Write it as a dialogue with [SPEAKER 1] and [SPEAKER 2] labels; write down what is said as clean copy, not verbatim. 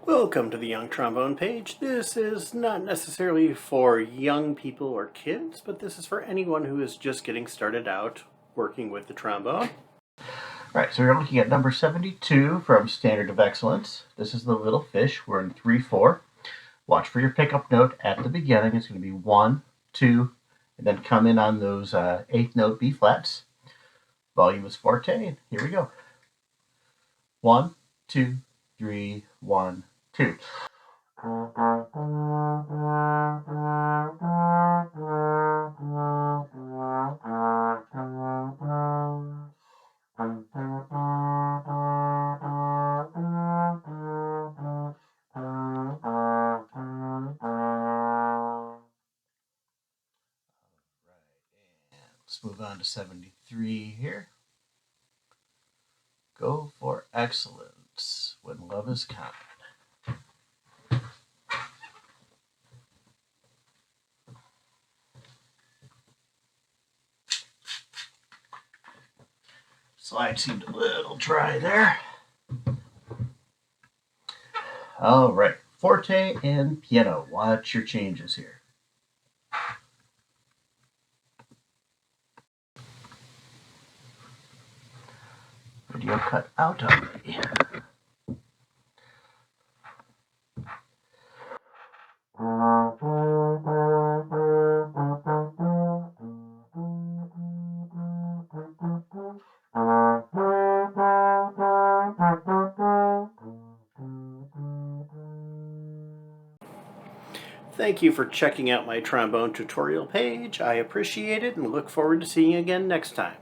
[SPEAKER 1] Welcome to the Young Trombone page. This is not necessarily for young people or kids, but this is for anyone who is just getting started out working with the trombone.
[SPEAKER 2] Alright, so we're looking at number 72 from Standard of Excellence. This is the little fish. We're in 3/4. Watch for your pickup note at the beginning. It's going to be 1, 2, and then come in on those 8th note B flats. Volume is forte. Here we go. 1, 2, 3, 1, 2. Let's move on to 73 here. Go for excellence when love is kind. Slide seemed a little dry there. All right, forte and piano. Watch your changes here. Video cut out already.
[SPEAKER 1] Thank you for checking out my trombone tutorial page. I appreciate it and look forward to seeing you again next time.